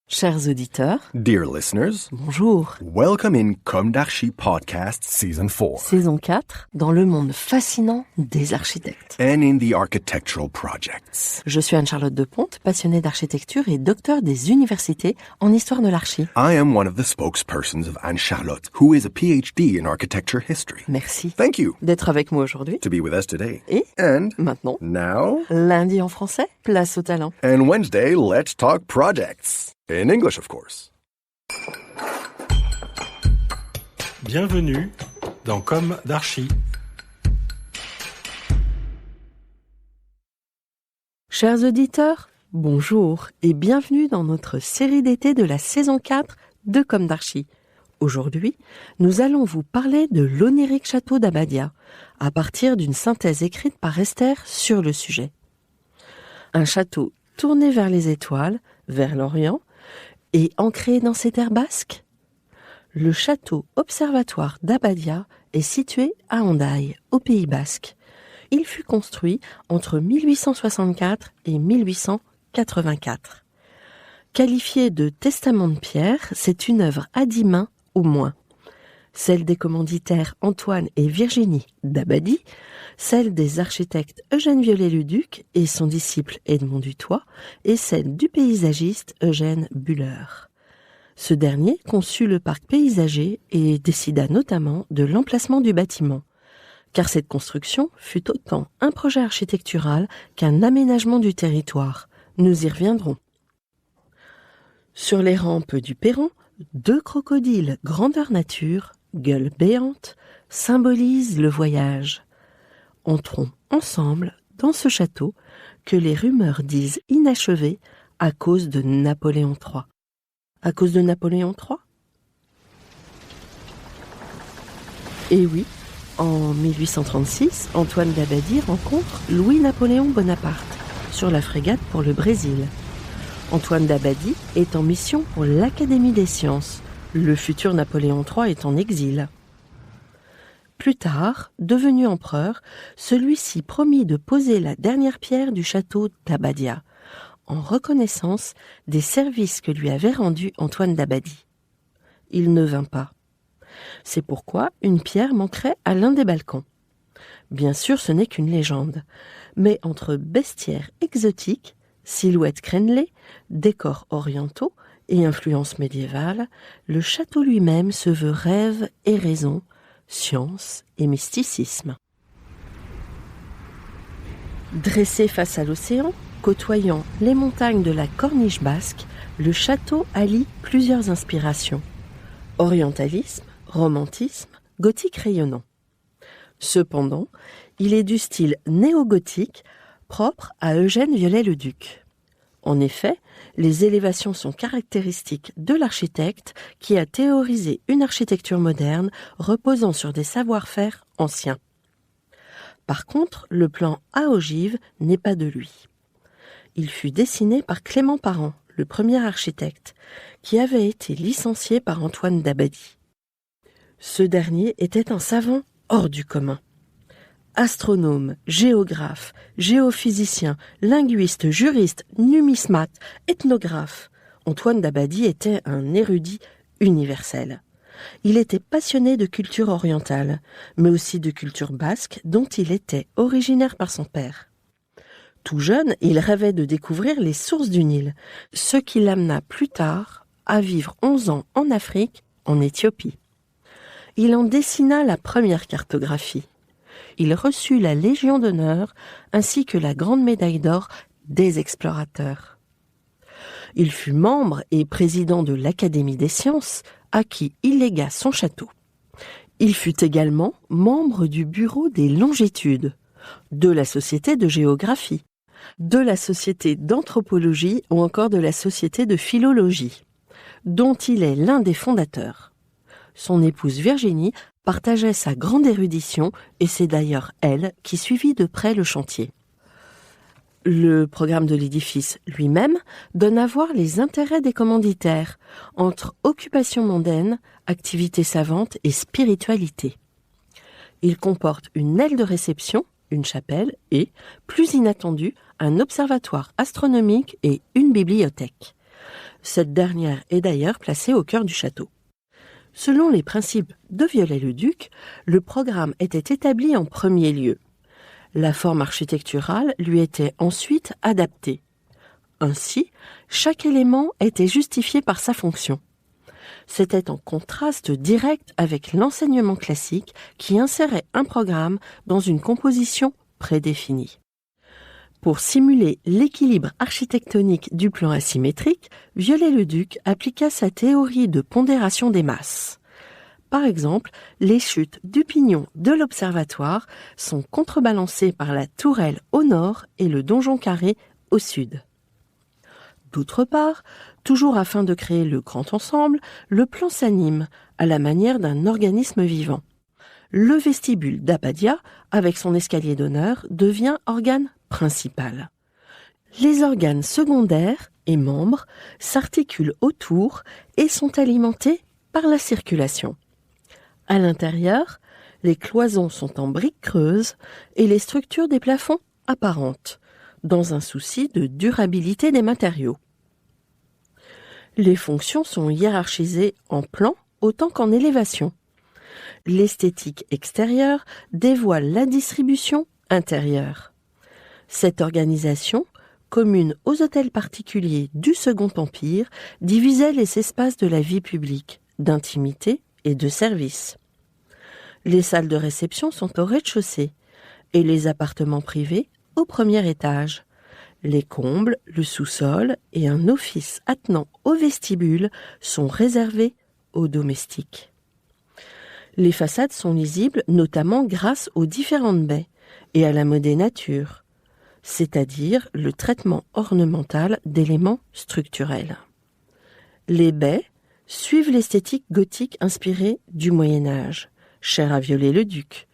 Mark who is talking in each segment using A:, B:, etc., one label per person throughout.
A: Chers auditeurs,
B: Dear listeners,
A: bonjour.
B: welcome in Comme d'Archi Podcast Season 4
A: Saison 4, dans le monde fascinant des architectes.
B: and in the architectural projects.
A: Je suis Anne-Charlotte Deponte, passionnée d'architecture et docteur des universités en histoire de l'archi.
B: I am one of the spokespersons of Anne-Charlotte, who is a PhD in architecture history.
A: Merci
B: Thank you
A: d'être avec moi aujourd'hui.
B: to be with us today.
A: Et
B: And
A: maintenant,
B: now,
A: lundi en français, place au talent.
B: and Wednesday, let's talk projects. In English, of course.
C: Bienvenue dans Comme d'Archi.
A: Chers auditeurs, bonjour et bienvenue dans notre série d'été de la saison 4 de Comme d'Archi. Aujourd'hui, nous allons vous parler de l'onirique château d'Abbadia, à partir d'une synthèse écrite par Esther sur le sujet. Un château tourné vers les étoiles, vers l'Orient, et ancré dans ces terres basques. Le château observatoire d'Abbadia est situé à Hendaye, au Pays basque. Il fut construit entre 1864 et 1884. Qualifié de testament de pierre, c'est une œuvre à 10 mains au moins. Celle des commanditaires Antoine et Virginie d'Abbadie, celle des architectes Eugène Viollet-le-Duc et son disciple Edmond Dutoit, et celle du paysagiste Eugène Buller. Ce dernier conçut le parc paysager et décida notamment de l'emplacement du bâtiment, car cette construction fut autant un projet architectural qu'un aménagement du territoire. Nous y reviendrons. Sur les rampes du perron, 2 crocodiles grandeur nature, gueule béante, symbolisent le voyage. Entrons ensemble dans ce château que les rumeurs disent inachevé à cause de Napoléon III. À cause de Napoléon III ? Eh oui, en 1836, Antoine d'Abbadie rencontre Louis-Napoléon Bonaparte sur la frégate pour le Brésil. Antoine d'Abbadie est en mission pour l'Académie des sciences. Le futur Napoléon III est en exil. Plus tard, devenu empereur, celui-ci promit de poser la dernière pierre du château d'Abbadia, en reconnaissance des services que lui avait rendus Antoine d'Abbadie. Il ne vint pas. C'est pourquoi une pierre manquerait à l'un des balcons. Bien sûr, ce n'est qu'une légende, mais entre bestiaires exotiques, silhouettes crénelées, décors orientaux et influences médiévales, le château lui-même se veut rêve et raison, science et mysticisme. Dressé face à l'océan, côtoyant les montagnes de la Corniche basque, le château allie plusieurs inspirations. Orientalisme, romantisme, gothique rayonnant. Cependant, il est du style néo-gothique propre à Eugène Viollet-le-Duc. En effet, les élévations sont caractéristiques de l'architecte qui a théorisé une architecture moderne reposant sur des savoir-faire anciens. Par contre, le plan à ogive n'est pas de lui. Il fut dessiné par Clément Parent, le premier architecte, qui avait été licencié par Antoine d'Abbadie. Ce dernier était un savant hors du commun. Astronome, géographe, géophysicien, linguiste, juriste, numismate, ethnographe, Antoine d'Abbadie était un érudit universel. Il était passionné de culture orientale, mais aussi de culture basque dont il était originaire par son père. Tout jeune, il rêvait de découvrir les sources du Nil, ce qui l'amena plus tard à vivre 11 ans en Afrique, en Éthiopie. Il en dessina la première cartographie. Il reçut la Légion d'honneur ainsi que la Grande Médaille d'or des explorateurs. Il fut membre et président de l'Académie des sciences, à qui il légua son château. Il fut également membre du Bureau des longitudes, de la Société de géographie, de la Société d'anthropologie ou encore de la Société de philologie, dont il est l'un des fondateurs. Son épouse Virginie partageait sa grande érudition et c'est d'ailleurs elle qui suivit de près le chantier. Le programme de l'édifice lui-même donne à voir les intérêts des commanditaires entre occupation mondaine, activité savante et spiritualité. Il comporte une aile de réception, une chapelle et, plus inattendu, un observatoire astronomique et une bibliothèque. Cette dernière est d'ailleurs placée au cœur du château. Selon les principes de Viollet-le-Duc, le programme était établi en premier lieu. La forme architecturale lui était ensuite adaptée. Ainsi, chaque élément était justifié par sa fonction. C'était en contraste direct avec l'enseignement classique qui insérait un programme dans une composition prédéfinie. Pour simuler l'équilibre architectonique du plan asymétrique, Viollet-le-Duc appliqua sa théorie de pondération des masses. Par exemple, les chutes du pignon de l'observatoire sont contrebalancées par la tourelle au nord et le donjon carré au sud. D'autre part, toujours afin de créer le grand ensemble, le plan s'anime à la manière d'un organisme vivant. Le vestibule d'Abbadia, avec son escalier d'honneur, devient organe principal. Les organes secondaires et membres s'articulent autour et sont alimentés par la circulation. À l'intérieur, les cloisons sont en briques creuses et les structures des plafonds apparentes, dans un souci de durabilité des matériaux. Les fonctions sont hiérarchisées en plan autant qu'en élévation. L'esthétique extérieure dévoile la distribution intérieure. Cette organisation, commune aux hôtels particuliers du Second Empire, divisait les espaces de la vie publique, d'intimité et de service. Les salles de réception sont au rez-de-chaussée et les appartements privés au premier étage. Les combles, le sous-sol et un office attenant au vestibule sont réservés aux domestiques. Les façades sont lisibles notamment grâce aux différentes baies et à la modénature, c'est-à-dire le traitement ornemental d'éléments structurels. Les baies suivent l'esthétique gothique inspirée du Moyen-Âge, chère à Viollet-le-Duc.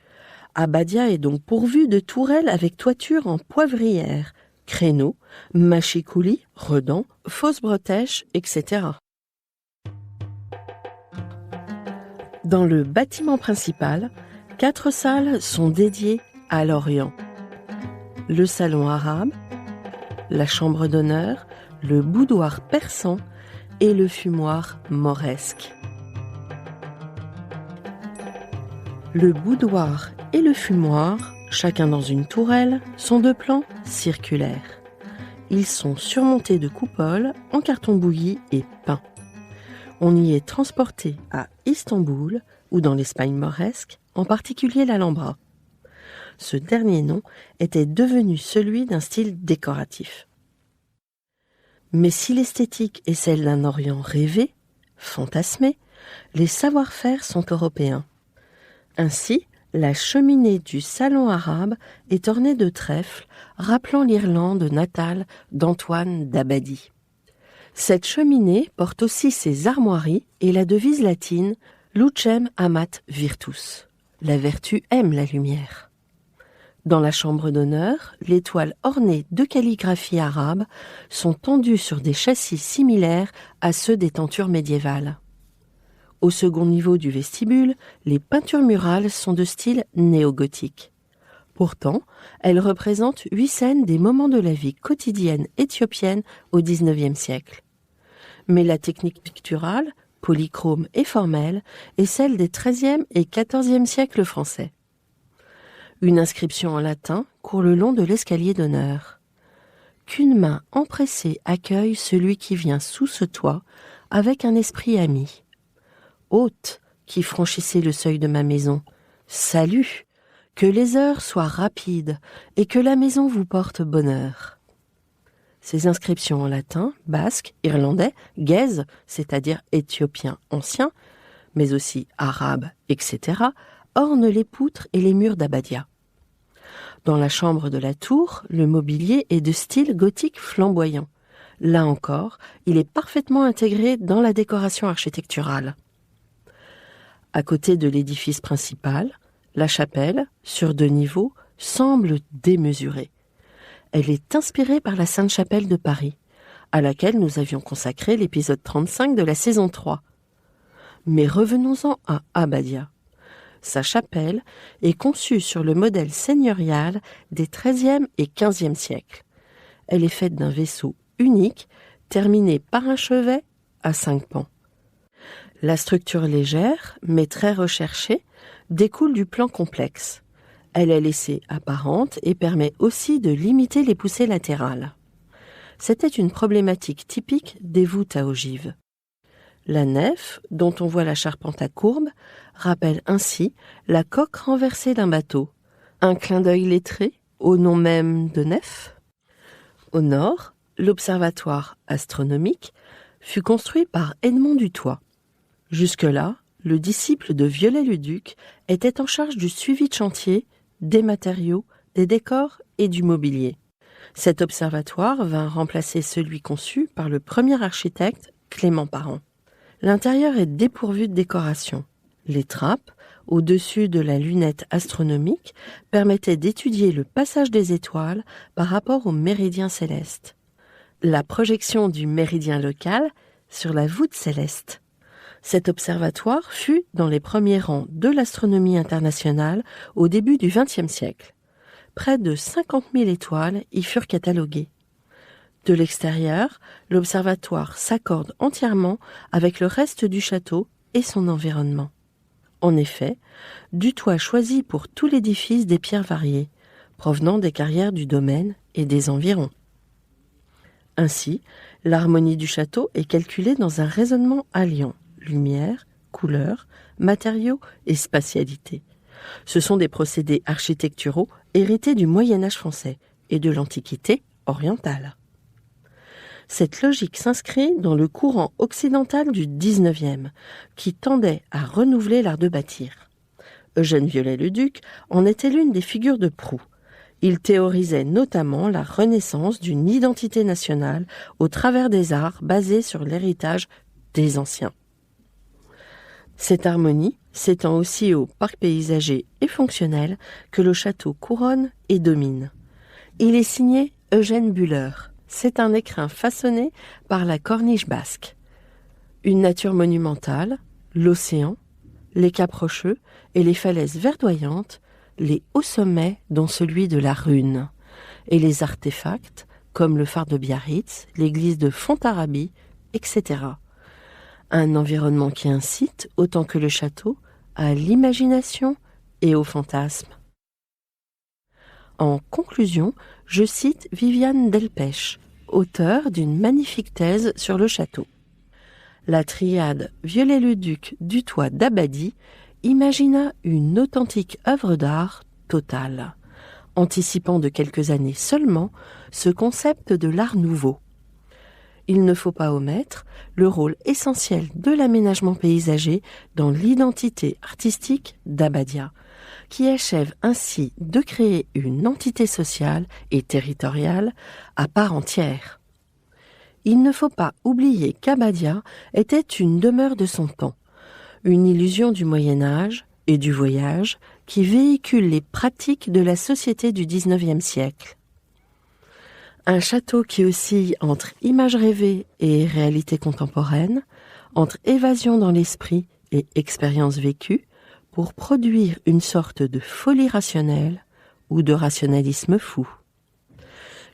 A: Abbadia est donc pourvue de tourelles avec toiture en poivrière, créneaux, mâchicoulis, redans, fausses bretèches, etc. Dans le bâtiment principal, 4 salles sont dédiées à l'Orient. Le salon arabe, la chambre d'honneur, le boudoir persan et le fumoir mauresque. Le boudoir et le fumoir, chacun dans une tourelle, sont de plan circulaire. Ils sont surmontés de coupoles en carton bouilli et peint. On y est transporté à Istanbul ou dans l'Espagne mauresque, en particulier l'Alhambra. Ce dernier nom était devenu celui d'un style décoratif. Mais si l'esthétique est celle d'un Orient rêvé, fantasmé, les savoir-faire sont européens. Ainsi, la cheminée du salon arabe est ornée de trèfles, rappelant l'Irlande natale d'Antoine d'Abbadie. Cette cheminée porte aussi ses armoiries et la devise latine « Lucem amat virtus ». La vertu aime la lumière. Dans la chambre d'honneur, les toiles ornées de calligraphie arabe sont tendues sur des châssis similaires à ceux des tentures médiévales. Au second niveau du vestibule, les peintures murales sont de style néo-gothique. Pourtant, elles représentent 8 scènes des moments de la vie quotidienne éthiopienne au XIXe siècle. Mais la technique picturale, polychrome et formelle, est celle des XIIIe et XIVe siècles français. Une inscription en latin court le long de l'escalier d'honneur. Qu'une main empressée accueille celui qui vient sous ce toit avec un esprit ami. Hôte qui franchissez le seuil de ma maison, salut, que les heures soient rapides et que la maison vous porte bonheur. Ces inscriptions en latin, basque, irlandais, gaise, c'est-à-dire éthiopien ancien, mais aussi arabe, etc., ornent les poutres et les murs d'Abbadia. Dans la chambre de la tour, le mobilier est de style gothique flamboyant. Là encore, il est parfaitement intégré dans la décoration architecturale. À côté de l'édifice principal, la chapelle, sur 2 niveaux, semble démesurée. Elle est inspirée par la Sainte-Chapelle de Paris, à laquelle nous avions consacré l'épisode 35 de la saison 3. Mais revenons-en à Abbadia. Sa chapelle est conçue sur le modèle seigneurial des XIIIe et XVe siècles. Elle est faite d'un vaisseau unique, terminée par un chevet à 5 pans. La structure légère, mais très recherchée, découle du plan complexe. Elle est laissée apparente et permet aussi de limiter les poussées latérales. C'était une problématique typique des voûtes à ogives. La nef, dont on voit la charpente à courbe, rappelle ainsi la coque renversée d'un bateau. Un clin d'œil lettré au nom même de nef. Au nord, l'observatoire astronomique fut construit par Edmond Dutoit. Jusque-là, le disciple de Viollet-le-Duc était en charge du suivi de chantier, des matériaux, des décors et du mobilier. Cet observatoire vint remplacer celui conçu par le premier architecte, Clément Parent. L'intérieur est dépourvu de décoration. Les trappes, au-dessus de la lunette astronomique, permettaient d'étudier le passage des étoiles par rapport au méridien céleste. La projection du méridien local sur la voûte céleste. Cet observatoire fut dans les premiers rangs de l'astronomie internationale au début du XXe siècle. Près de 50 000 étoiles y furent cataloguées. De l'extérieur, l'observatoire s'accorde entièrement avec le reste du château et son environnement. En effet, Dutoit choisit pour tout l'édifice des pierres variées, provenant des carrières du domaine et des environs. Ainsi, l'harmonie du château est calculée dans un raisonnement alliant lumière, couleur, matériaux et spatialité. Ce sont des procédés architecturaux hérités du Moyen-Âge français et de l'Antiquité orientale. Cette logique s'inscrit dans le courant occidental du XIXe, qui tendait à renouveler l'art de bâtir. Eugène Viollet-le-Duc en était l'une des figures de proue. Il théorisait notamment la renaissance d'une identité nationale au travers des arts basés sur l'héritage des anciens. Cette harmonie s'étend aussi au parc paysager et fonctionnel que le château couronne et domine. Il est signé Eugène Bühler. C'est un écrin façonné par la corniche basque. Une nature monumentale, l'océan, les caps rocheux et les falaises verdoyantes, les hauts sommets dont celui de la Rune, et les artefacts comme le phare de Biarritz, l'église de Fontarrabie, etc. Un environnement qui incite, autant que le château, à l'imagination et au fantasme. En conclusion, je cite Viviane Delpech, auteure d'une magnifique thèse sur le château. La triade Viollet-le-Duc, Dutoit, Dabadie imagina une authentique œuvre d'art totale, anticipant de quelques années seulement ce concept de l'art nouveau. Il ne faut pas omettre le rôle essentiel de l'aménagement paysager dans l'identité artistique d'Abadia, qui achève ainsi de créer une entité sociale et territoriale à part entière. Il ne faut pas oublier qu'Abadia était une demeure de son temps, une illusion du Moyen-Âge et du voyage qui véhicule les pratiques de la société du XIXe siècle. Un château qui oscille entre images rêvées et réalité contemporaine, entre évasion dans l'esprit et expérience vécue, pour produire une sorte de folie rationnelle ou de rationalisme fou.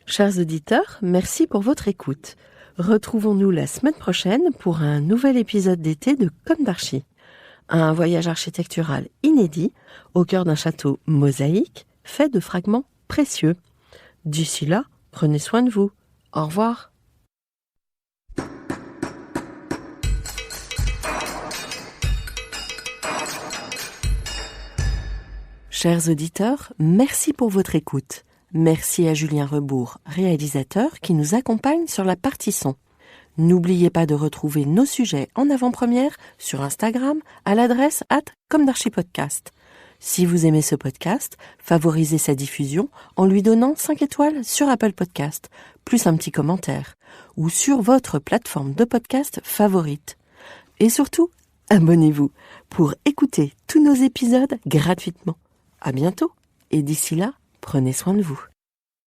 A: Chers auditeurs, merci pour votre écoute. Retrouvons-nous la semaine prochaine pour un nouvel épisode d'été de Comme d'Archi. Un voyage architectural inédit au cœur d'un château mosaïque fait de fragments précieux. D'ici là, prenez soin de vous. Au revoir. Chers auditeurs, merci pour votre écoute. Merci à Julien Rebourg, réalisateur, qui nous accompagne sur la partie son. N'oubliez pas de retrouver nos sujets en avant-première sur Instagram à l'adresse @commedarchipodcast. Si vous aimez ce podcast, favorisez sa diffusion en lui donnant 5 étoiles sur Apple Podcast, plus un petit commentaire, ou sur votre plateforme de podcast favorite. Et surtout, abonnez-vous pour écouter tous nos épisodes gratuitement. À bientôt, et d'ici là, prenez soin de vous.